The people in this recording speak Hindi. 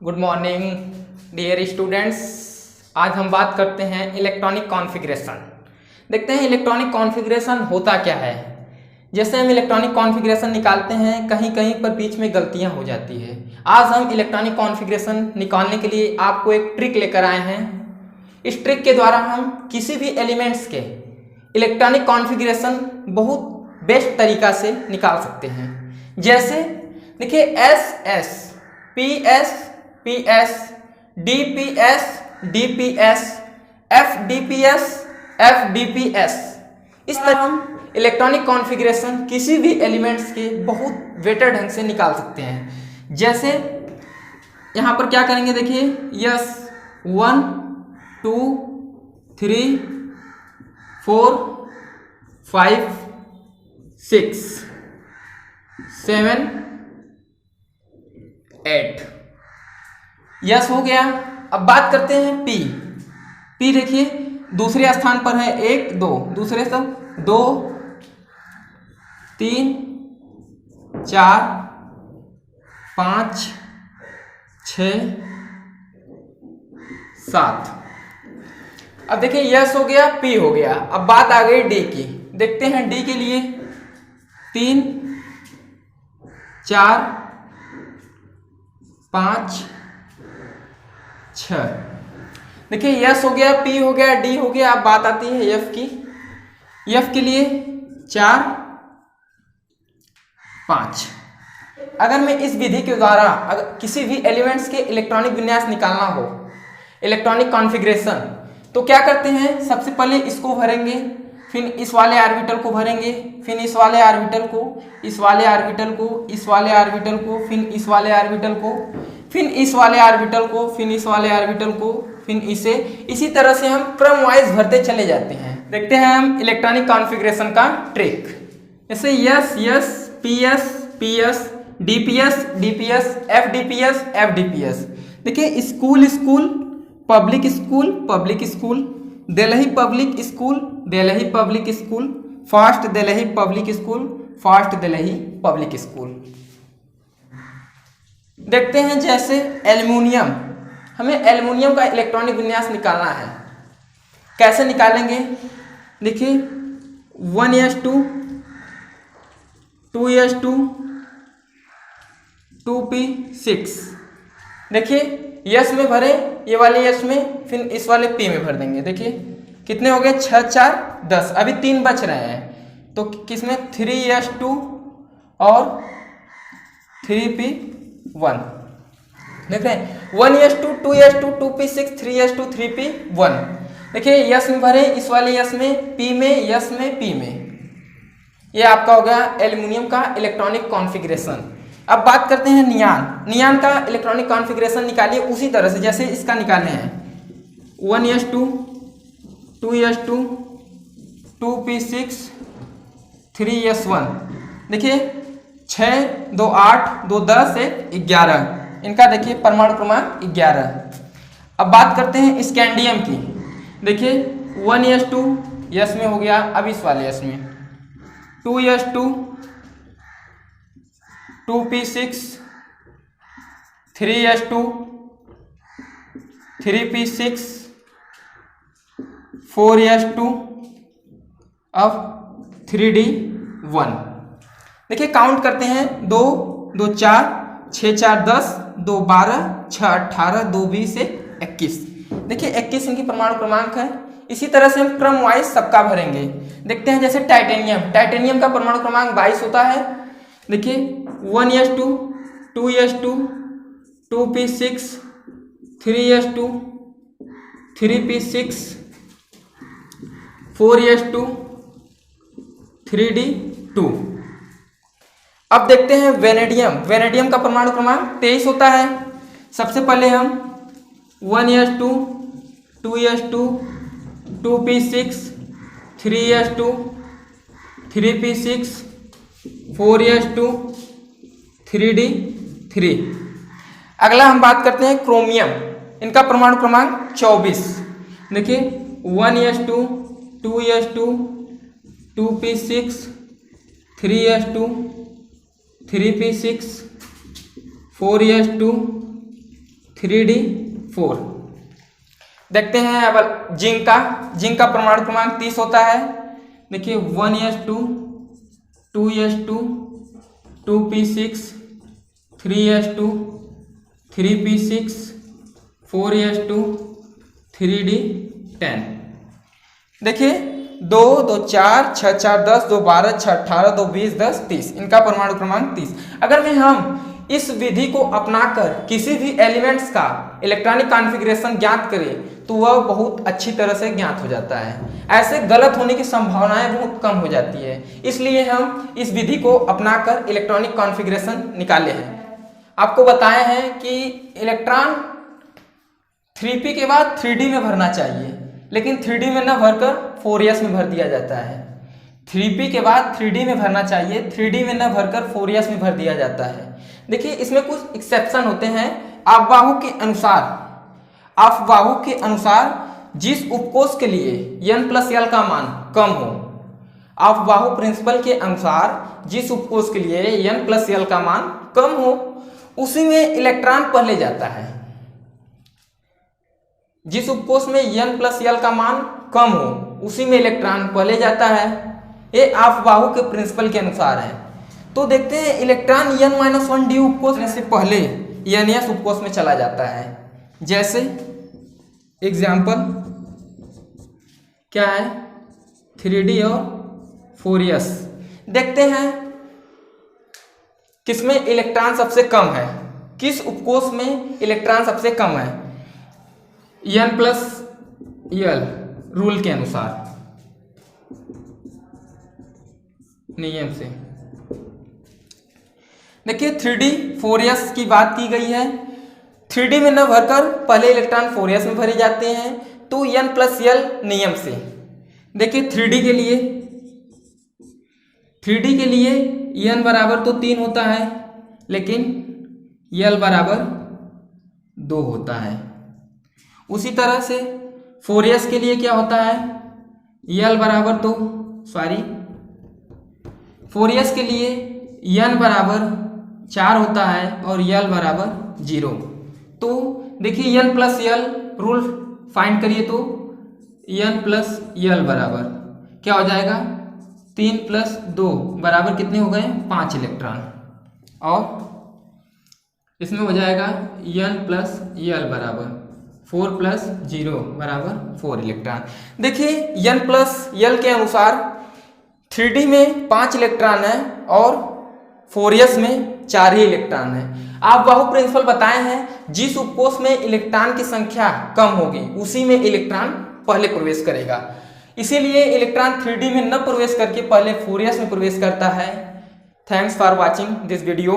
Good morning dear students. आज हम बात करते हैं इलेक्ट्रॉनिक कॉन्फ़िगरेशन। देखते हैं इलेक्ट्रॉनिक कॉन्फ़िगरेशन होता क्या है। जैसे हम इलेक्ट्रॉनिक कॉन्फ़िगरेशन निकालते हैं, कहीं कहीं पर बीच में गलतियां हो जाती है। आज हम इलेक्ट्रॉनिक कॉन्फ़िगरेशन निकालने के लिए आपको एक ट्रिक लेकर आए हैं। इस ट्रिक के द्वारा हम किसी भी एलिमेंट्स के इलेक्ट्रॉनिक कॉन्फ़िगरेशन बहुत बेस्ट तरीका से निकाल सकते हैं। जैसे देखिए S S, P S P S, D P S D P S, F D P S F D P S. इस तरह हम इलेक्ट्रॉनिक कॉन्फ़िगरेशन किसी भी एलिमेंट्स के बहुत बेटर ढंग से निकाल सकते हैं। जैसे यहाँ पर क्या करेंगे, देखिए यस 1 2 3 4 5 6 7 8 यस हो गया। अब बात करते हैं पी। पी देखिए दूसरे स्थान पर है 1 2, दूसरे सब 2 3 4 5 6 7। अब देखिए यस हो गया, पी हो गया। अब बात आ गई डी की। देखते हैं डी के लिए 3 4 5 6। देखिए यस हो गया, पी हो गया, डी हो गया। अब बात आती है एफ की। एफ के लिए 4 5। अगर मैं इस विधि के द्वारा अगर किसी भी एलिमेंट्स के इलेक्ट्रॉनिक विन्यास निकालना हो, इलेक्ट्रॉनिक कॉन्फ़िगरेशन, तो क्या करते हैं, सबसे पहले इसको भरेंगे, फिर इस वाले ऑर्बिटल को भरेंगे, फिर इस वाले ऑर्बिटल को, इस वाले ऑर्बिटल को, इस वाले ऑर्बिटल को, फिर इस वाले ऑर्बिटल को, फिर इस वाले ऑर्बिटल को, फिर इस वाले ऑर्बिटल को, फिर इसे, इसी तरह से हम क्रम वाइज भरते चले जाते हैं। देखते हैं हम इलेक्ट्रॉनिक कॉन्फ़िगरेशन का ट्रिक। जैसे S S, P S P S, D P S D P S, F D P S F D P S. देखिए school school, public school public school, Delhi public school Delhi public school, fast Delhi public school fast Delhi public school. देखते हैं जैसे एल्युमिनियम, हमें एल्युमिनियम का इलेक्ट्रॉनिक विन्यास निकालना है। कैसे निकालेंगे, देखिए 1s2 2s2 2p6। देखिए यस में भरे, ये वाले यस में, फिर इस वाले पी में भर देंगे। देखिए कितने हो गए, 6 4 10। अभी 3 बच रहे हैं, तो किसमें 3s2 और 3p1। देख रहे हैं 1s2 2s2 2p6 3s2 3p1। देखिए यस में भरे, इस वाले यस में, पी में, यस में, पी में। ये आपका हो गया एल्युमिनियम का इलेक्ट्रॉनिक कॉन्फ़िगरेशन। अब बात करते हैं नियान। नियान का इलेक्ट्रॉनिक कॉन्फ़िगरेशन निकालिए उसी तरह से जैसे इसका निकाले हैं। 1s2 2s2 2p6 3s1। देखिए 6 2 8 2 10 1 11। इनका देखिए परमाणु क्रमांक 11। अब बात करते हैं स्कैंडियम की। देखिए 1s2 यस में हो गया, अब इस वाले यस में 2s2 2p6 3s2 3p6 4s2 अब 3d1। देखिए काउंट करते हैं, 2 2 4 6 4 10 2 12 6 18 2 20 21। देखिए 21 इनकी परमाणु क्रमांक है। इसी तरह से हम क्रम वाइज सबका भरेंगे। देखते हैं जैसे टाइटेनियम। टाइटेनियम का परमाणु क्रमांक 22 होता है। देखिए 1s2 2s2 2p6 3s2 3p6 4s2 3d2। अब देखते हैं वेनेडियम। वेनेडियम का परमाणु क्रमांक 23 होता है। सबसे पहले हम 1s2 2s2 2p6 3s2 3p6 4s2 3d3। अगला हम बात करते हैं क्रोमियम। इनका परमाणु क्रमांक 24। देखिए 1s2 2s2 2p6 3s2 3p6 4s2 3d4। देखते हैं अब जिंक का परमाणु क्रमांक 30 होता है। देखिए 1s2 2s2 2p6 3s2 3p6 4s2 3d10। देखिए 2 2 4 6 4 10 2 12 6 18 2 20 10 30, इनका परमाणु क्रमांक 30। अगर में हम इस विधि को अपनाकर किसी भी एलिमेंट्स का इलेक्ट्रॉनिक कॉन्फ़िगरेशन ज्ञात करें तो वह बहुत अच्छी तरह से ज्ञात हो जाता है। ऐसे गलत होने की संभावनाएं बहुत कम हो जाती है, इसलिए हम इस विधि को अपनाकर इलेक्ट्रॉनिक कॉन्फ़िगरेशन निकाले हैं। आपको बताए हैं कि इलेक्ट्रॉन 3p के बाद 3d में भरना चाहिए, लेकिन 3d में न भरकर 4s में भर दिया जाता है। 3p के बाद 3d में भरना चाहिए, 3d में न भरकर 4s में भर दिया जाता है। देखिए इसमें कुछ एक्सेप्शन होते हैं। अफबाहु के अनुसार जिस उपकोष के लिए n+l का मान कम हो, अफबाहु प्रिंसिपल के अनुसार जिस उपकोष के लिए n+l का मान कम हो उसी में इलेक्ट्रॉन पहले जाता है। जिस उपकोष में n+l का मान कम हो उसी में इलेक्ट्रॉन पहले जाता है। ये अफबाहु के प्रिंसिपल के अनुसार है। तो देखते हैं इलेक्ट्रॉन n-1d उपकोष से पहले ns उपकोष में चला जाता है। जैसे एग्जाम्पल क्या है, 3d और 4s। देखते हैं किसमें इलेक्ट्रॉन सबसे कम है, किस उपकोष में इलेक्ट्रॉन सबसे कम है n+l रूल के अनुसार, नियम से। देखिए 3d 4s की बात की गई है। 3d में न भरकर पहले इलेक्ट्रॉन 4s में भरे जाते हैं, तो n+l नियम से। देखिए 3d के लिए n बराबर तो 3 होता है, लेकिन l बराबर 2 होता है। उसी तरह से 4s के लिए क्या होता है, l बराबर तो 4s के लिए n बराबर 4 होता है और l बराबर 0। तो देखिए n+l रूल फाइंड करिए तो n+l बराबर क्या हो जाएगा, 3 + 2 बराबर कितने हो गए, 5 इलेक्ट्रॉन। और इसमें हो जाएगा n+l बराबर 4 + 0 बराबर 4 इलेक्ट्रॉन। देखिए n+l के अनुसार 3d में 5 इलेक्ट्रॉन है और 4s में 4 ही इलेक्ट्रॉन है। आप बहु प्रिंसिपल बताए हैं, जिस उपकोष में इलेक्ट्रॉन की संख्या कम होगी उसी में इलेक्ट्रॉन पहले प्रवेश करेगा। इसीलिए इलेक्ट्रॉन 3d में न प्रवेश करके पहले 4s में प्रवेश करता है। Thanks for watching this video.